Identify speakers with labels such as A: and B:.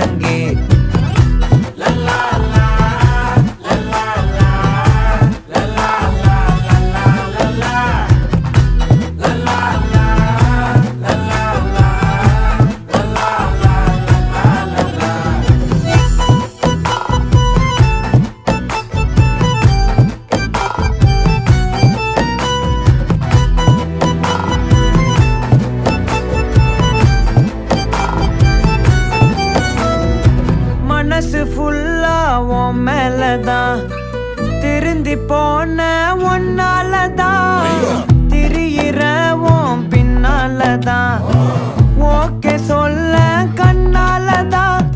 A: ஒழுங்கு. மனசு ஃபுல்லா உன் மேலதான், திருந்தி போன ஒன்னாலதான், திரியிற உன் பின்னாலதான், ஓகே சொல்ல கண்ணாலதான்,